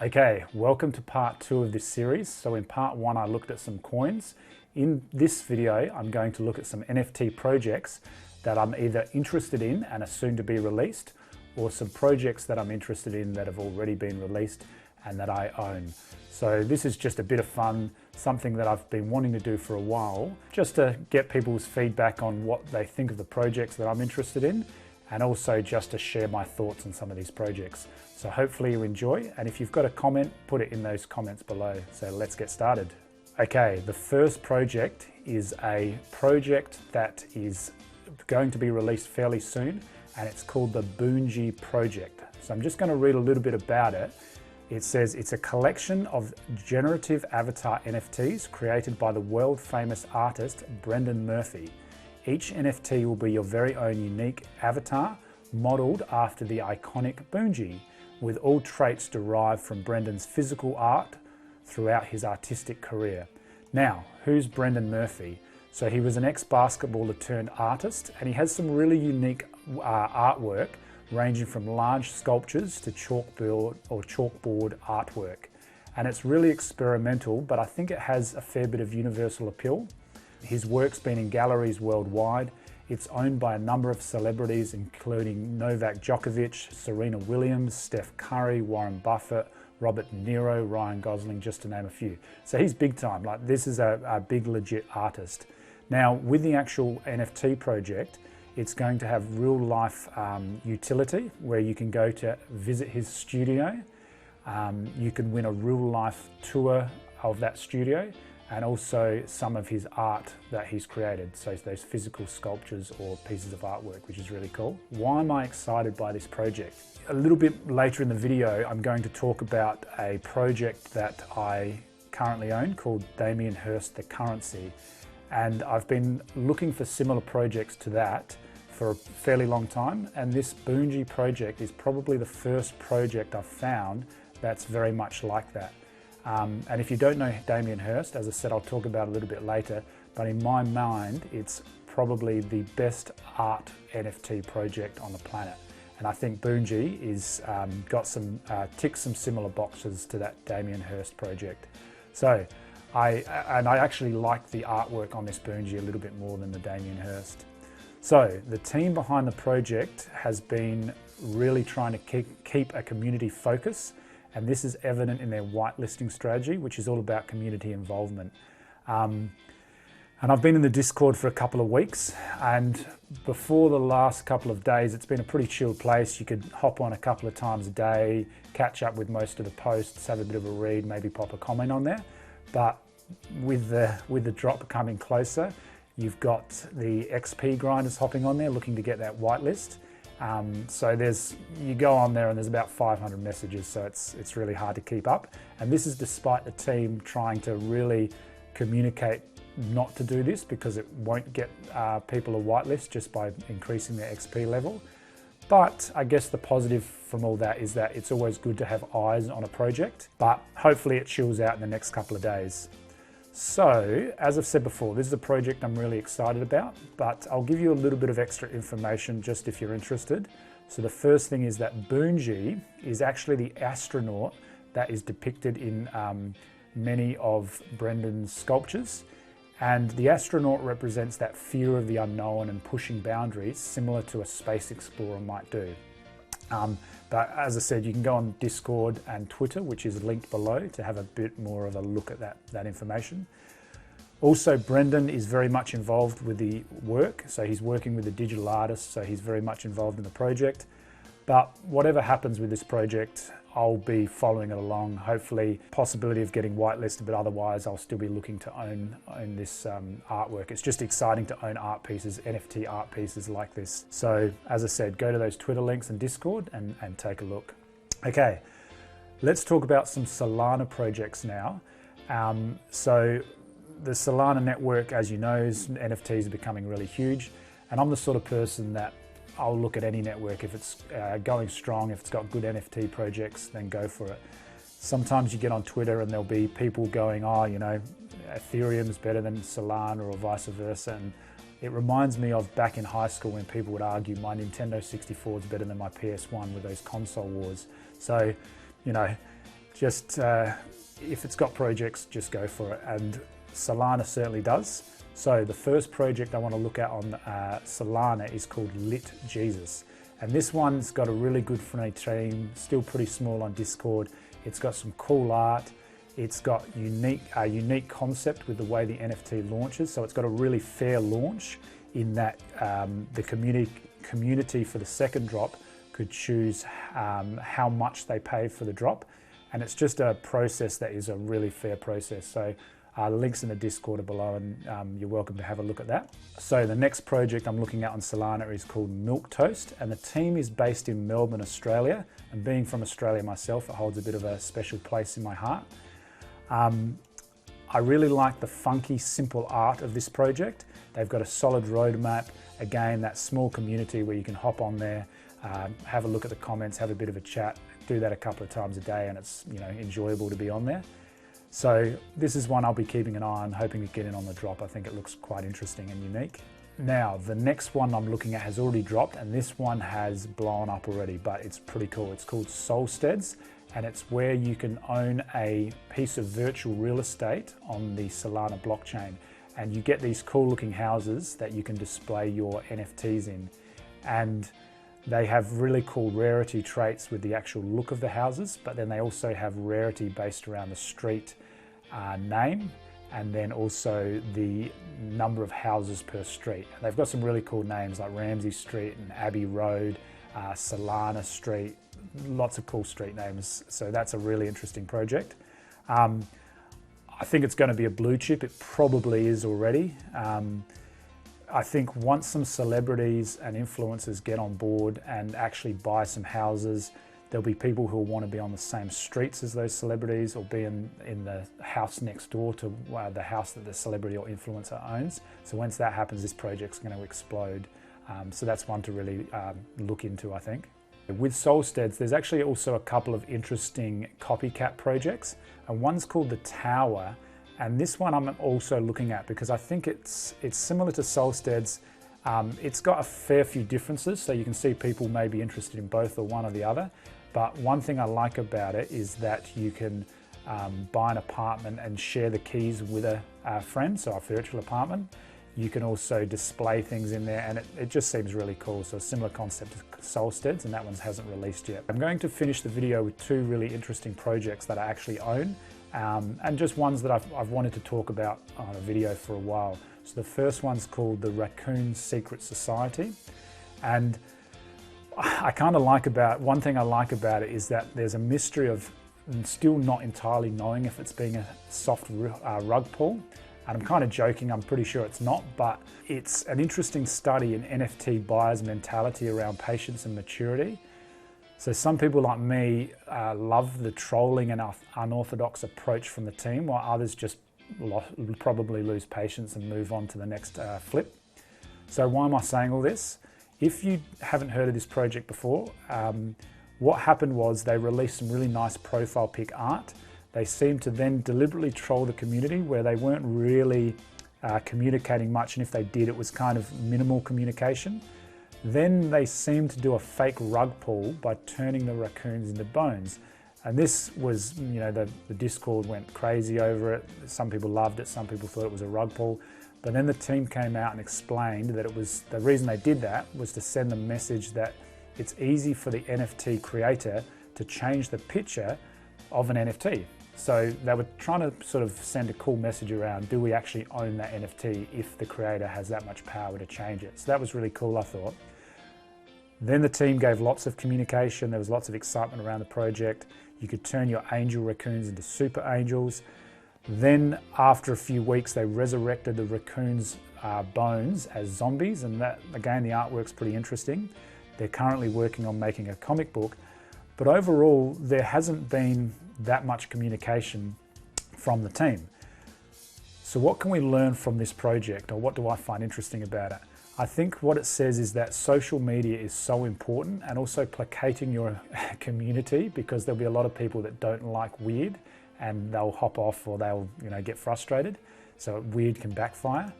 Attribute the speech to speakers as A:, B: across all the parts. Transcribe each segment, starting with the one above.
A: Okay, welcome to part 2 of this series. So in part 1 I looked at some coins. In this video I'm going to look at some NFT projects that I'm either interested in and are soon to be released, or some projects that I'm interested in that have already been released and that I own. So this is just a bit of fun, something that I've been wanting to do for a while, just to get people's feedback on what they think of the projects that I'm interested in, and also just to share my thoughts on some of these projects. So hopefully you enjoy, and if you've got a comment, put it in those comments below. So let's get started. Okay, the first project is a project that is going to be released fairly soon, and it's called the Boonji Project. So I'm just going to read a little bit about it. It says it's a collection of generative avatar NFTs created by the world famous artist Brendan Murphy. Each NFT will be your very own unique avatar, modeled after the iconic Boonji, with all traits derived from Brendan's physical art throughout his artistic career. Now, who's Brendan Murphy? So he was an ex-basketballer turned artist, and he has some really unique artwork, ranging from large sculptures to chalkboard artwork. And it's really experimental, but I think it has a fair bit of universal appeal. His work's been in galleries worldwide. It's owned by a number of celebrities, including Novak Djokovic, Serena Williams, Steph Curry, Warren Buffett, Robert De Niro, Ryan Gosling, just to name a few. So he's big time. Like, this is a big legit artist. Now, with the actual NFT project, it's going to have real life utility, where you can go to visit his studio. You can win a real life tour of that studio, and also some of his art that he's created. So those physical sculptures or pieces of artwork, which is really cool. Why am I excited by this project? A little bit later in the video, I'm going to talk about a project that I currently own called Damien Hirst, the Currency. And I've been looking for similar projects to that for a fairly long time. And this Boonji project is probably the first project I've found that's very much like that. And if you don't know Damien Hirst, as I said, I'll talk about it a little bit later, but in my mind, it's probably the best art NFT project on the planet. And I think Boonji is ticks some similar boxes to that Damien Hirst project. So I actually like the artwork on this Boonji a little bit more than the Damien Hirst. So the team behind the project has been really trying to keep a community focus, and this is evident in their whitelisting strategy, which is all about community involvement. And I've been in the Discord for a couple of weeks, and before the last couple of days, it's been a pretty chilled place. You could hop on a couple of times a day, catch up with most of the posts, have a bit of a read, maybe pop a comment on there. But with the drop coming closer, you've got the XP grinders hopping on there, looking to get that whitelist. So you go on there and there's about 500 messages, so it's really hard to keep up. And this is despite the team trying to really communicate not to do this, because it won't get people a whitelist just by increasing their XP level. But I guess the positive from all that is that it's always good to have eyes on a project, but hopefully it chills out in the next couple of days. So, as I've said before, this is a project I'm really excited about, but I'll give you a little bit of extra information just if you're interested. So the first thing is that Boonji is actually the astronaut that is depicted in many of Brendan's sculptures. And the astronaut represents that fear of the unknown and pushing boundaries, similar to a space explorer might do. But as I said, you can go on Discord and Twitter, which is linked below, to have a bit more of a look at that information. Also, Brendan is very much involved with the work. So he's working with the digital artists, so he's very much involved in the project. But whatever happens with this project, I'll be following it along. Hopefully, possibility of getting whitelisted, but otherwise I'll still be looking to own this artwork. It's just exciting to own art pieces, NFT art pieces like this. So as I said, go to those Twitter links and Discord and take a look. Okay, let's talk about some Solana projects now. So the Solana network, as you know, NFTs are becoming really huge. And I'm the sort of person that I'll look at any network. If it's going strong, if it's got good NFT projects, then go for it. Sometimes you get on Twitter and there'll be people going, oh, you know, Ethereum's better than Solana, or vice versa. And it reminds me of back in high school when people would argue my Nintendo 64 is better than my PS1 with those console wars. So, you know, just if it's got projects, just go for it. And Solana certainly does. So the first project I want to look at on Solana is called Lit Jesus. And this one's got a really good friendly team, still pretty small on Discord. It's got some cool art. It's got a unique concept with the way the NFT launches. So it's got a really fair launch in that the community for the second drop could choose how much they pay for the drop. And it's just a process that is a really fair process. So the links in the Discord are below, and you're welcome to have a look at that. So the next project I'm looking at on Solana is called Milk Toast, and the team is based in Melbourne, Australia. And being from Australia myself, it holds a bit of a special place in my heart. I really like the funky, simple art of this project. They've got a solid roadmap. Again, that small community where you can hop on there, have a look at the comments, have a bit of a chat, do that a couple of times a day, and it's enjoyable to be on there. So this is one I'll be keeping an eye on, hoping to get in on the drop. I think it looks quite interesting and unique. Now, the next one I'm looking at has already dropped, and this one has blown up already, but it's pretty cool. It's called Solsteads, and it's where you can own a piece of virtual real estate on the Solana blockchain. And you get these cool looking houses that you can display your NFTs in. And they have really cool rarity traits with the actual look of the houses, but then they also have rarity based around the street name, and then also the number of houses per street. And they've got some really cool names like Ramsey Street and Abbey Road, Solana Street, lots of cool street names. So that's a really interesting project. I think it's going to be a blue chip. It probably is already. I think once some celebrities and influencers get on board and actually buy some houses, there'll be people who will want to be on the same streets as those celebrities, or be in the house next door to the house that the celebrity or influencer owns. So once that happens, this project's going to explode. So that's one to really look into, I think. With Solsteads, there's actually also a couple of interesting copycat projects, and one's called The Tower. And this one I'm also looking at because I think it's similar to Solsteads. It's got a fair few differences, so you can see people may be interested in both or one or the other. But one thing I like about it is that you can buy an apartment and share the keys with a friend, so a virtual apartment. You can also display things in there, and it just seems really cool. So a similar concept to Solsteads, and that one hasn't released yet. I'm going to finish the video with two really interesting projects that I actually own. And just ones that I've wanted to talk about on a video for a while. So the first one's called the Raccoon Secret Society. And one thing I like about it is that there's a mystery of still not entirely knowing if it's being a soft rug pull. And I'm kind of joking, I'm pretty sure it's not, but it's an interesting study in NFT buyers' mentality around patience and maturity. So some people like me love the trolling and unorthodox approach from the team, while others just probably lose patience and move on to the next flip. So why am I saying all this? If you haven't heard of this project before, what happened was they released some really nice profile pic art. They seemed to then deliberately troll the community where they weren't really communicating much, and if they did, it was kind of minimal communication. Then they seemed to do a fake rug pull by turning the raccoons into bones. And this was, the Discord went crazy over it. Some people loved it, some people thought it was a rug pull. But then the team came out and explained that the reason they did that was to send the message that it's easy for the NFT creator to change the picture of an NFT. So they were trying to sort of send a cool message around, do we actually own that NFT if the creator has that much power to change it? So that was really cool, I thought. Then the team gave lots of communication. There was lots of excitement around the project. You could turn your angel raccoons into super angels. Then after a few weeks, they resurrected the raccoons' bones as zombies. And that, again, the artwork's pretty interesting. They're currently working on making a comic book. But overall, there hasn't been that much communication from the team. So what can we learn from this project, or what do I find interesting about it? I think what it says is that social media is so important, and also placating your community, because there'll be a lot of people that don't like weird and they'll hop off, or they'll get frustrated. So weird can backfire.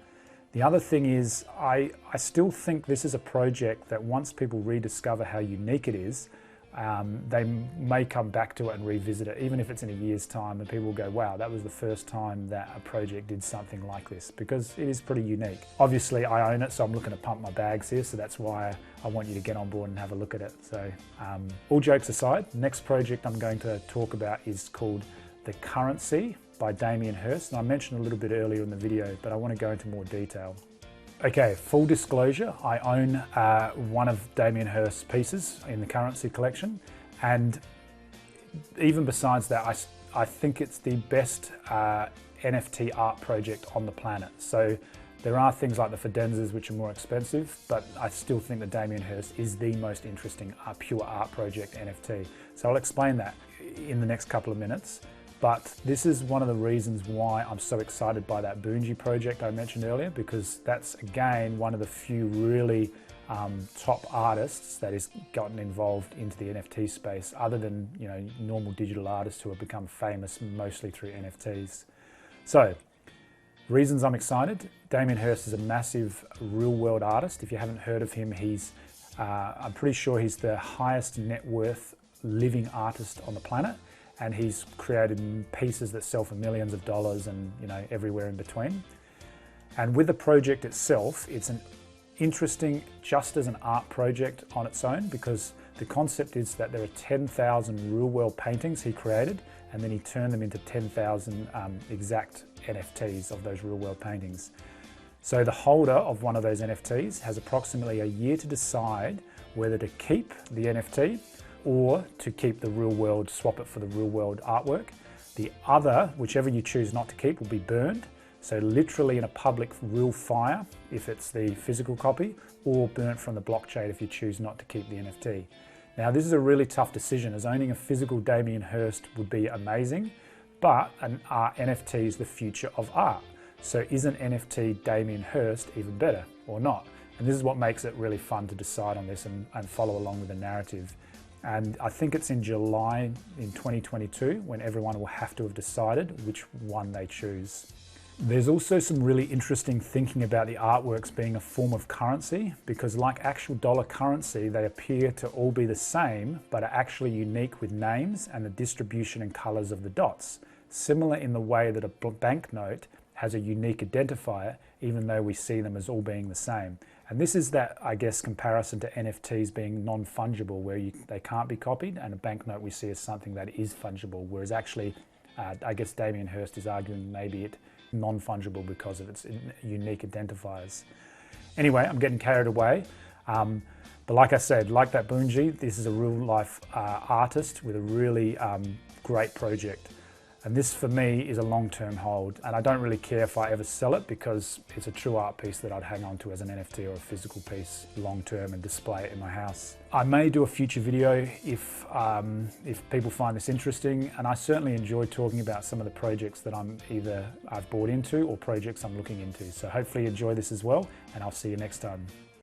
A: The other thing is I still think this is a project that once people rediscover how unique it is, they may come back to it and revisit it, even if it's in a year's time, and people will go, wow, that was the first time that a project did something like this, because it is pretty unique. Obviously I own it, so I'm looking to pump my bags here, so that's why I want you to get on board and have a look at it. So all jokes aside, the next project I'm going to talk about is called The Currency by Damien Hirst, and I mentioned a little bit earlier in the video, but I want to go into more detail. Okay, full disclosure, I own one of Damien Hirst's pieces in the Currency collection, and even besides that, I think it's the best NFT art project on the planet. So there are things like the Fidenzas which are more expensive, but I still think that Damien Hirst is the most interesting pure art project NFT. So I'll explain that in the next couple of minutes. But this is one of the reasons why I'm so excited by that Boonji project I mentioned earlier, because that's again one of the few really top artists that has gotten involved into the NFT space, other than normal digital artists who have become famous mostly through NFTs. So reasons I'm excited: Damien Hirst is a massive real world artist. If you haven't heard of him, I'm pretty sure he's the highest net worth living artist on the planet. And he's created pieces that sell for millions of dollars and everywhere in between. And with the project itself, it's an interesting just as an art project on its own, because the concept is that there are 10,000 real world paintings he created, and then he turned them into 10,000 exact NFTs of those real world paintings. So the holder of one of those NFTs has approximately a year to decide whether to keep the NFT or to keep the real world, swap it for the real world artwork. The other, whichever you choose not to keep, will be burned. So literally in a public real fire, if it's the physical copy, or burnt from the blockchain if you choose not to keep the NFT. Now this is a really tough decision, as owning a physical Damien Hirst would be amazing, but an NFT is the future of art. So is an NFT Damien Hirst even better or not? And this is what makes it really fun to decide on this and follow along with the narrative. And I think it's in July in 2022 when everyone will have to have decided which one they choose. There's also some really interesting thinking about the artworks being a form of currency, because like actual dollar currency, they appear to all be the same, but are actually unique with names and the distribution and colors of the dots. Similar in the way that a banknote has a unique identifier, even though we see them as all being the same. And this is that, I guess, comparison to NFTs being non-fungible, where they can't be copied, and a banknote we see as something that is fungible, whereas actually, I guess Damien Hirst is arguing maybe it non-fungible because of its unique identifiers. Anyway, I'm getting carried away. But like I said, like that Boonji, this is a real life artist with a really great project. And this for me is a long-term hold, and I don't really care if I ever sell it, because it's a true art piece that I'd hang on to as an NFT or a physical piece long-term and display it in my house. I may do a future video if people find this interesting, and I certainly enjoy talking about some of the projects that I've bought into or projects I'm looking into. So hopefully you enjoy this as well, and I'll see you next time.